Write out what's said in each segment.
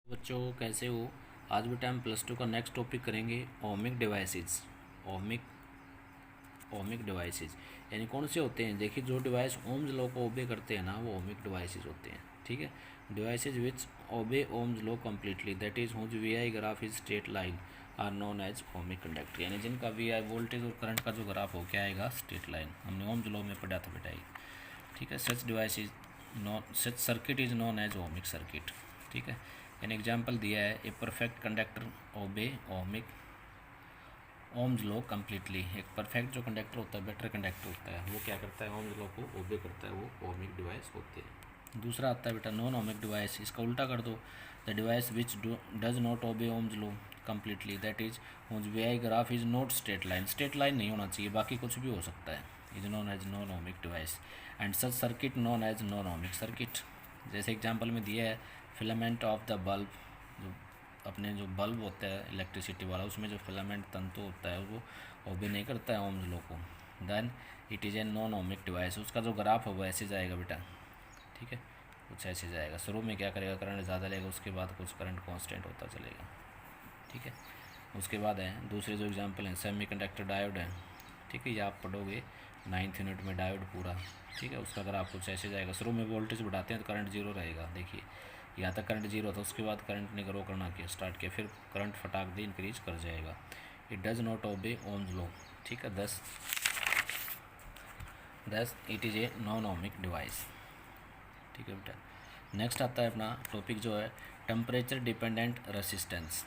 बच्चों कैसे हो। आज भी टाइम +2 का नेक्स्ट टॉपिक करेंगे ohmic devices. Ohmic ohmic devices यानी कौन से होते हैं। देखिए जो डिवाइस ओम्स लॉ को ओबे करते हैं ना वो ओमिक डिवाइसेस होते हैं। ठीक है, devices which obey Ohm's law completely that is whose V I graph is straight line are known as ohmic conductor. यानी जिनका वी आई वोल्टेज और करंट का जो ग्राफ हो क्या आएगा स्ट्रेट लाइन। हमने ओम्स लॉ में पढ़ा था बेटा ये। ठीक है, such device is non such circuit is known as ohmic circuit. ठीक है, एन एग्जाम्पल दिया है a perfect conductor obey ohmic Ohm's law completely. एक परफेक्ट जो कंडक्टर होता है, बेटर कंडक्टर होता है, वो क्या करता है ओम्स लॉ को ओबे करता है, वो ओमिक डिवाइस होते हैं। दूसरा आता है बेटा नॉन ओमिक डिवाइस। इसका उल्टा कर दो, the device which does not obey Ohm's law completely that is whose V I graph is not straight line. Straight line नहीं होना चाहिए, बाकी कुछ भी हो सकता है, is known as non ohmic device and such circuit known as non ohmic circuit. जैसे एग्जाम्पल में दिया है फिलामेंट ऑफ द बल्ब, जो अपने जो बल्ब होता है इलेक्ट्रिसिटी वाला उसमें जो फिलामेंट तंतु होता है वो ओबे नहीं करता है ओम्स लॉ को, then it is a non ohmic device. उसका जो ग्राफ है वो ऐसे जाएगा बेटा। ठीक है, कुछ ऐसे जाएगा। शुरू में क्या करेगा, करंट ज़्यादा लेगा, उसके बाद कुछ करंट कांस्टेंट होता चलेगा। ठीक है, उसके बाद है दूसरे जो एग्जांपल हैं सेमी कंडक्टर डायोड है। ठीक है, ये आप पढ़ोगे 9th यूनिट में डायोड पूरा। ठीक है, उसका अगर आप कुछ ऐसे जाएगा, शुरू में वोल्टेज बढ़ाते हैं तो करंट जीरो रहेगा। देखिए यहाँ तक करंट जीरो था, उसके बाद करंट ने ग्रो करना किया स्टार्ट किया, फिर करंट फटाक दे इंक्रीज कर जाएगा। It does not obey Ohm's law. ठीक है, thus it is a non ohmic device. ठीक है बेटा, नेक्स्ट आता है अपना टॉपिक जो है टेम्परेचर डिपेंडेंट रेसिस्टेंस।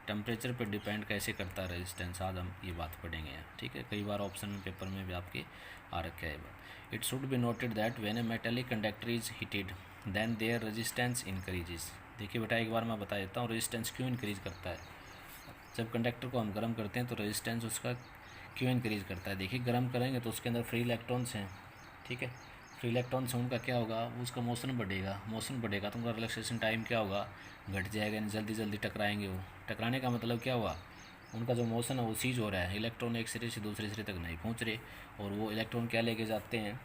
टेम्परेचर पर डिपेंड कैसे करता है रेजिस्टेंस, आज हम ये बात पढ़ेंगे यहाँ। ठीक है, कई बार ऑप्शन में पेपर में भी आपके आ रखा है बात। It should be noted that when a metallic conductor is heated then their resistance increases. देखिए बेटा एक बार मैं बता देता हूँ रेजिस्टेंस क्यों इंक्रीज करता है। जब कंडक्टर को हम गर्म करते हैं तो रेजिस्टेंस उसका क्यों इंक्रीज करता है। देखिए गर्म करेंगे तो उसके अंदर फ्री इलेक्ट्रॉन्स हैं। ठीक है, फ्री इलेक्ट्रॉन्स उनका क्या होगा, उसका मोशन बढ़ेगा। मोशन बढ़ेगा तो उनका रिलैक्सेशन टाइम क्या होगा, घट जाएगा, यानी जल्दी जल्दी टकराएंगे। वो टकराने का मतलब क्या हुआ, उनका जो मोशन है वो सीज हो रहा है, इलेक्ट्रॉन एक सिरे से दूसरे सिरे तक नहीं पहुंच रहे। और वो इलेक्ट्रॉन क्या लेके जाते हैं,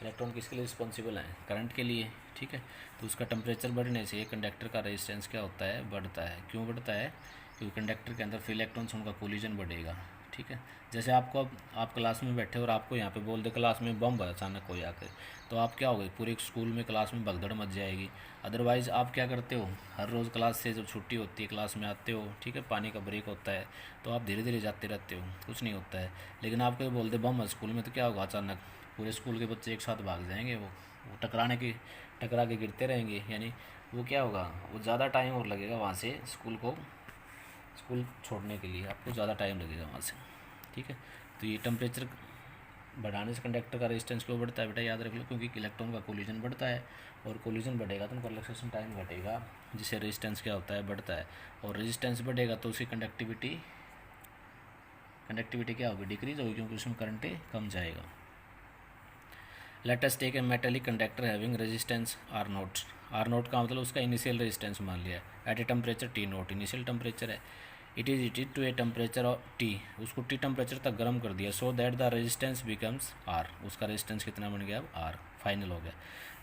इलेक्ट्रॉन किसके लिए रिस्पॉन्सिबल है, करंट के लिए। ठीक है, तो उसका टेम्परेचर बढ़ने से कंडक्टर का रेजिस्टेंस क्या होता है, बढ़ता है। क्यों बढ़ता है, क्योंकि कंडक्टर के अंदर फ्री इलेक्ट्रॉन्स उनका कोलिजन बढ़ेगा। ठीक है, जैसे आपको अब आप क्लास में बैठे और आपको यहाँ पे बोल दे क्लास में बम अचानक कोई आकर, तो आप क्या होगे, पूरे स्कूल में क्लास में भगदड़ मच जाएगी। अदरवाइज़ आप क्या करते हो, हर रोज़ क्लास से जब छुट्टी होती है क्लास में आते हो, ठीक है, पानी का ब्रेक होता है तो आप धीरे धीरे जाते रहते हो, कुछ नहीं होता है। लेकिन आपको ये बोल दे बम स्कूल में, तो क्या होगा, अचानक पूरे स्कूल के बच्चे एक साथ भाग जाएंगे। वो टकरा के गिरते रहेंगे। यानी वो क्या होगा, वो ज़्यादा टाइम और लगेगा वहाँ से स्कूल छोड़ने के लिए, आपको ज़्यादा टाइम लगेगा वहाँ से। ठीक है, तो ये टेम्परेचर बढ़ाने से कंडक्टर का रेजिस्टेंस क्यों बढ़ता है बेटा, याद रख लो, क्योंकि इलेक्ट्रॉन का कोलिजन बढ़ता है और कोलिजन बढ़ेगा तो उनका रिलैक्सेशन टाइम घटेगा, जिससे रेजिस्टेंस क्या होता है, बढ़ता है। और रेजिस्टेंस बढ़ेगा तो उसकी कंडक्टिविटी क्या होगी, डिक्रीज होगी, क्योंकि उसमें करंट कम जाएगा। Let us take a metallic conductor having resistance R naught. R naught का मतलब उसका इनिशियल रेजिस्टेंस मान लिया है at a temperature T naught, initial temperature है। It is heated to a temperature of T, उसको टी टेम्परेचर तक गर्म कर दिया, so that the resistance becomes R. उसका रेजिस्टेंस कितना बन गया, अब आर फाइनल हो गया।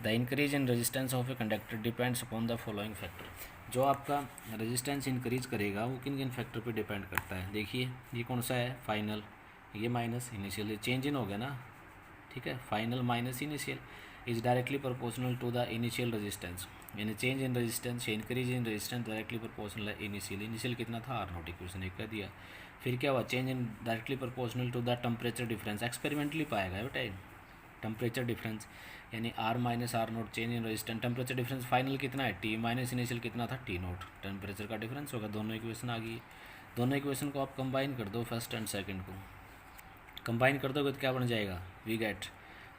The increase in resistance of a conductor depends upon the following factor. जो आपका रेजिस्टेंस इंक्रीज करेगा वो किन किन फैक्टर पर डिपेंड करता है। देखिए ये कौन सा है, फाइनल, ये माइनस इनिशियल, चेंज इन हो गया ना। ठीक है, final minus initial is directly proportional to the initial resistance, यानी चेंज इन रेजिस्टेंस या increase in resistance directly proportional है इनिशियल कितना था, आर नोट, इक्वेशन एक कर दिया। फिर क्या हुआ, change in directly proportional to the temperature difference, experimentally पाएगा बेटा टेम्परेचर डिफरेंस, यानी R minus R naught change in resistance, temperature difference final कितना है, टी माइनस इनिशियल कितना था, टी नोट, टेम्परेचर का डिफरेंस होगा। दोनों इक्वेशन आ गई। दोनों इक्वेशन को आप कंबाइन कर दो, फर्स्ट एंड सेकंड को कंबाइन कर दोगे तो क्या बन जाएगा, we get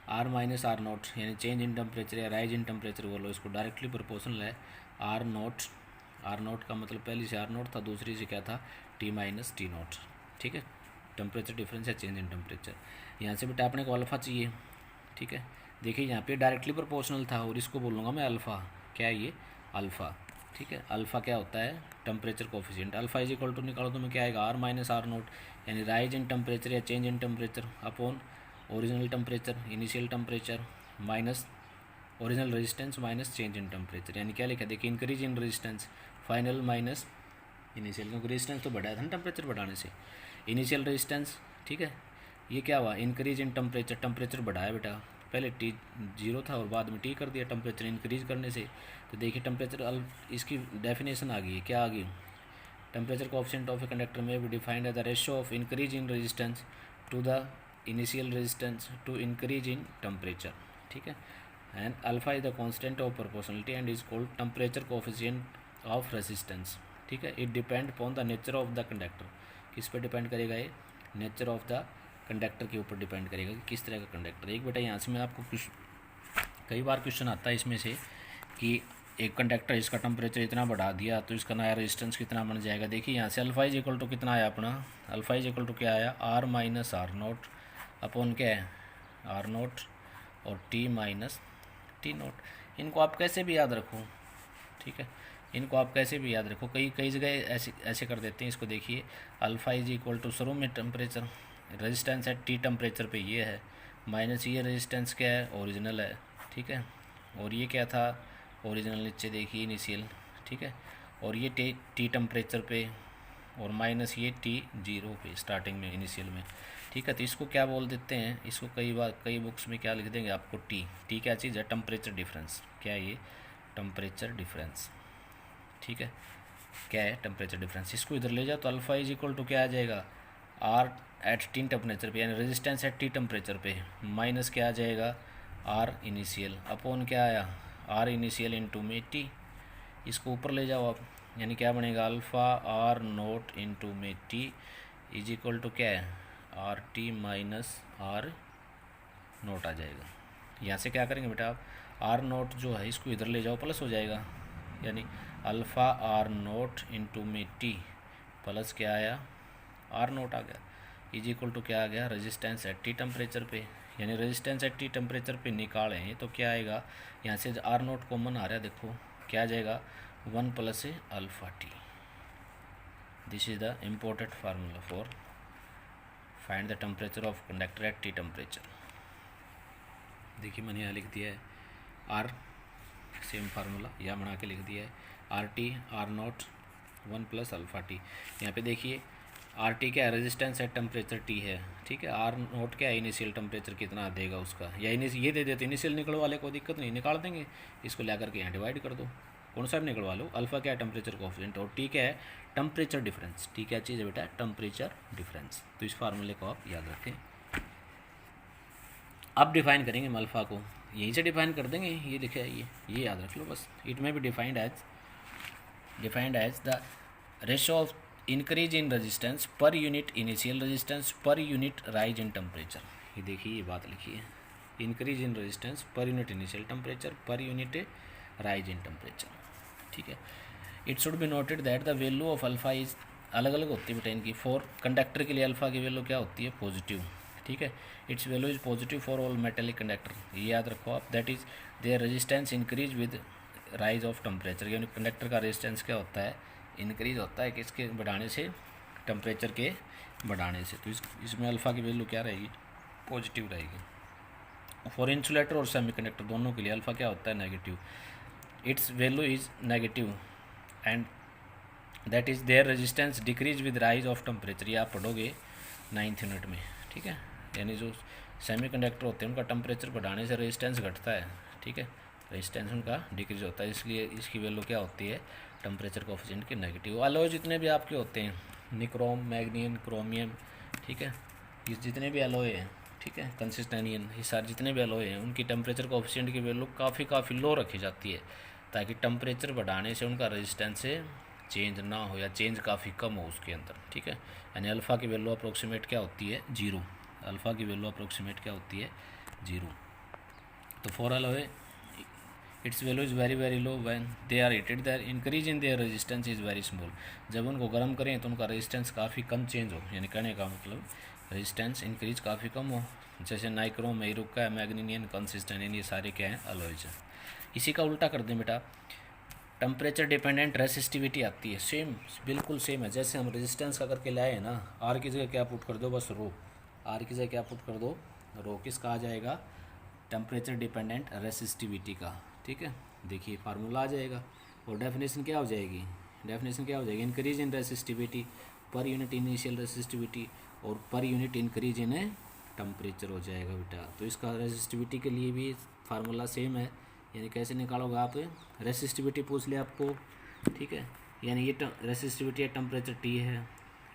R minus R naught, यानी चेंज इन टेम्परेचर या राइज इन टेम्परेचर बोलो, इसको डायरेक्टली प्रोपोर्शनल है आर नोट का मतलब पहले से आर नोट था, दूसरी से क्या था, टी माइनस टी नोट। ठीक है, टेम्परेचर डिफरेंस है चेंज इन टेम्परेचर। यहाँ से बेटा अपने को अल्फ़ा चाहिए। ठीक है, देखिए यहाँ पे डायरेक्टली प्रोपोर्शनल था और इसको बोलूँगा मैं अल्फ़ा, क्या है ये, अल्फ़ा। ठीक है, अल्फ़ा क्या होता है, temperature coefficient. Alpha is equal to निकालो तो मैं क्या आएगा, आर माइनस आर नोट, यानी राइज इन टेम्परेचर या change in temperature upon original temperature initial temperature minus original resistance minus change in temperature, यानी क्या लिखा देखिए increase in resistance final minus initial, क्योंकि रेजिस्टेंस तो बढ़ाया था ना टेम्परेचर बढ़ाने से, इनिशियल रेजिस्टेंस। ठीक है, ये क्या हुआ इंक्रीज इन टेम्परेचर, टेम्परेचर बढ़ाया बेटा, पहले टी 0 था और बाद में टी कर दिया टेम्परेचर इंक्रीज करने से। तो देखिए टेम्परेचर इसकी डेफिनेशन आ गई है, क्या आ गई, temperature coefficient of a conductor में be defined as the ratio of increase in resistance to the initial resistance to increase in temperature. ठीक है, and alpha is the constant of proportionality and is called temperature coefficient of resistance. ठीक है, it depend upon the nature of the conductor, किस पे depend करेगा ये, nature of the conductor के ऊपर डिपेंड करेगा कि किस तरह का कंडक्टर। एक बेटा यहाँ से मैं आपको कुछ कई बार क्वेश्चन आता है इसमें से कि एक कंडक्टर इसका टेम्परेचर इतना बढ़ा दिया तो इसका नया रेजिस्टेंस कितना बन जाएगा। देखिए यहाँ से अल्फा इज इक्वल टू कितना आया अपना, अल्फा इज इक्वल टू क्या आया, R minus R naught upon क्या है आर नोट और टी माइनस टी नोट। इनको आप कैसे भी याद रखो, ठीक है, इनको आप कैसे भी याद रखो, कई कई जगह ऐसे ऐसे कर देते हैं इसको। देखिए अल्फा इज इक्वल टू शुरू में टेम्परेचर रेजिस्टेंस है टी टेम्परेचर पे ये है, माइनस ये रेजिस्टेंस क्या है ओरिजिनल है। ठीक है, और ये क्या था ओरिजिनल नीचे देखिए इनिशियल। ठीक है, और ये टी टेम्परेचर पे और माइनस ये टी 0 पे स्टार्टिंग में इनिशियल में। ठीक है, तो इसको क्या बोल देते हैं, इसको कई बार कई बुक्स में क्या लिख देंगे आपको टी क्या चीज़ है, टेम्परेचर डिफरेंस। क्या है ये, टेम्परेचर डिफरेंस। ठीक है, क्या है टेम्परेचर डिफरेंस, इसको इधर ले जाओ तो अल्फा इज इक्वल टू क्या आ जाएगा, आर एट टी टेम्परेचर पे यानी रेजिस्टेंस एट टी टेम्परेचर पे माइनस क्या आ जाएगा आर इनिशियल अपॉन क्या आया आर इनिशियल इंटू में टी। इसको ऊपर ले जाओ आप, यानी क्या बनेगा अल्फ़ा आर नोट इंटू में टी इज इक्वल टू क्या है R T minus R naught आ जाएगा। यहाँ से क्या करेंगे बेटा आप, आर नोट जो है इसको इधर ले जाओ प्लस हो जाएगा, यानी अल्फ़ा आर नोट इंटू में टी प्लस क्या आया आर नोट आ गया इज इक्वल टू क्या आ गया रेजिस्टेंस एट टी टेम्परेचर पे, यानी रेजिस्टेंस एट टी टेम्परेचर पे निकालें तो क्या आएगा, यहाँ से आर नोट कॉमन आ रहा है, देखो क्या आ जाएगा 1 plus alpha T. This is the important formula for find the temperature of conductor at T temperature. देखिए मैंने यहाँ लिख दिया है आर, सेम फार्मूला यहाँ बना के लिख दिया है R T R note 1 plus alpha T. यहाँ पे देखिए आर टी क्या है रेजिस्टेंस एट टेम्परेचर टी है। ठीक है, आर नोट क्या है इनिशियल टेम्परेचर कितना देगा उसका, या ये दे देते इनिशियल निकलवा ले, कोई दिक्कत नहीं निकाल देंगे, इसको ला करके यहाँ डिवाइड कर दो, कौन सा भी निकलवा लो। अल्फ़ा क्या है टेम्परेचर कोएफिशिएंट और टी क्या है टेम्परेचर डिफरेंस। टी क्या चीज़ है बेटा टेम्परेचर डिफरेंस। तो इस फार्मूले को आप याद रखें। अब डिफाइन करेंगे हम अल्फ़ा को, यहीं से डिफाइन कर देंगे, ये लिखा है ये याद रख लो बस। इट में भी defined as the ratio of increase in resistance per unit initial resistance per unit rise in temperature. ये देखिए ये बात लिखी है, increase in resistance per unit initial temperature per unit rise in temperature. ठीक है, it should be noted that the value of alpha is अलग अलग होती है बेटा इनकी। फॉर कंडक्टर के लिए अल्फ़ा की वैल्यू क्या होती है पॉजिटिव। ठीक है, its value is positive for all metallic conductor, ये याद रखो आप। That is their resistance increase with rise of temperature, यानी कंडक्टर का रेजिस्टेंस क्या होता है इंक्रीज होता है किसके बढ़ाने से, टेम्परेचर के बढ़ाने से। तो इसमें अल्फ़ा की वैल्यू क्या रहेगी पॉजिटिव रहेगी। फॉर इंसुलेटर और सेमीकंडक्टर दोनों के लिए अल्फ़ा क्या होता है negative, its value is negative and that is their resistance decrease with rise of temperature. ये आप पढ़ोगे 9th यूनिट में। ठीक है, यानी जो सेमीकंडक्टर होते हैं उनका टेम्परेचर बढ़ाने से रेजिस्टेंस घटता है। ठीक है, रेजिस्टेंस उनका डिक्रीज होता है, इसलिए इसकी वैल्यू क्या होती है टेम्परेचर कोएफिशिएंट के नेगेटिव। अलॉय जितने भी आपके होते हैं निक्रोम मैग्नीशियम क्रोमियम, ठीक है, ये जितने भी अलॉय हैं, ठीक है, कंसिस्टेनियन, ये सारे जितने भी अलॉय हैं उनकी टेम्परेचर कोएफिशिएंट की वैल्यू काफ़ी लो रखी जाती है ताकि टेम्परेचर बढ़ाने से उनका रेजिस्टेंस चेंज ना हो या चेंज काफ़ी कम हो उसके अंदर। ठीक है, यानी अल्फ़ा की वैल्यू अप्रोक्सीमेट क्या होती है 0, अल्फ़ा की वैल्यू अप्रोक्सीमेट क्या होती है 0। तो for alloy its value is very low when they are heated, their increase in their resistance is very small. जब उनको गर्म करें तो उनका रेजिस्टेंस काफ़ी कम चेंज हो, यानी कहने का मतलब रेजिस्टेंस इंक्रीज काफ़ी कम हो। जैसे नाइक्रोम इरुका मैग्नीशियम कंसिस्टेंट, ये सारे क्या हैं अलॉयज हैं। इसी का उल्टा कर दें बेटा, टेम्परेचर डिपेंडेंट रेसिस्टिविटी आती है, सेम बिल्कुल सेम है। जैसे हम रेजिस्टेंस का करके लाए हैं ना, आर की जगह क्या पुट कर दो बस रो, आर की जगह क्या पुट कर दो रो, किसका आ जाएगा टेम्परेचर डिपेंडेंट रेसिस्टिविटी का। ठीक है, देखिए फार्मूला आ जाएगा और डेफिनेशन क्या हो जाएगी, इंक्रीज इन रेसिस्टिविटी पर यूनिट इनिशियल रेसिस्टिविटी और per unit increase in temperature हो जाएगा बेटा। तो इसका रेसिस्टिविटी के लिए भी फार्मूला सेम है, यानी कैसे निकालोगे आप, रेसिस्टिविटी पूछ लिया आपको। ठीक है, यानी ये रेसिस्टिविटी टेम्परेचर टी है,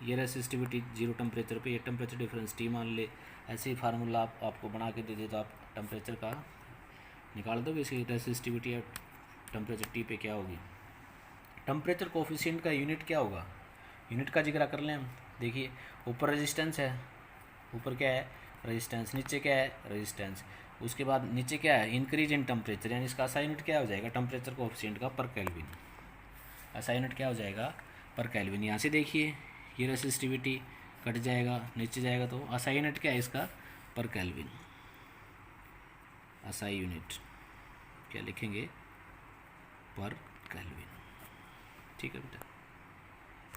ये रेसिस्टिविटी 0 टेम्परेचर पे, ये टेम्परेचर डिफरेंस टी मान ले। ऐसे ही फार्मूला आपको बना के दे दे तो आप टेम्परेचर का निकाल दोगे, इसकी रेसिस्टिविटी या टेम्परेचर टी पे क्या होगी। टेम्परेचर कोफिशिएंट का यूनिट क्या होगा, यूनिट का जिक्र कर लें हम। देखिए ऊपर रेजिस्टेंस है, ऊपर क्या है रेजिस्टेंस, नीचे क्या है रेजिस्टेंस, उसके बाद नीचे क्या है इंक्रीज इन टेम्परेचर, यानी इसका ऐसा यूनिट क्या हो जाएगा टेम्परेचर कोफिशिएंट का पर केल्विन, ऐसा यूनिट क्या हो जाएगा पर केल्विन। यहाँ से देखिए ये रेसिस्टिविटी कट जाएगा, नीचे जाएगा तो ऐसा यूनिट क्या है इसका पर केल्विन, ऐसा यूनिट क्या लिखेंगे पर केल्विन। ठीक है बेटा।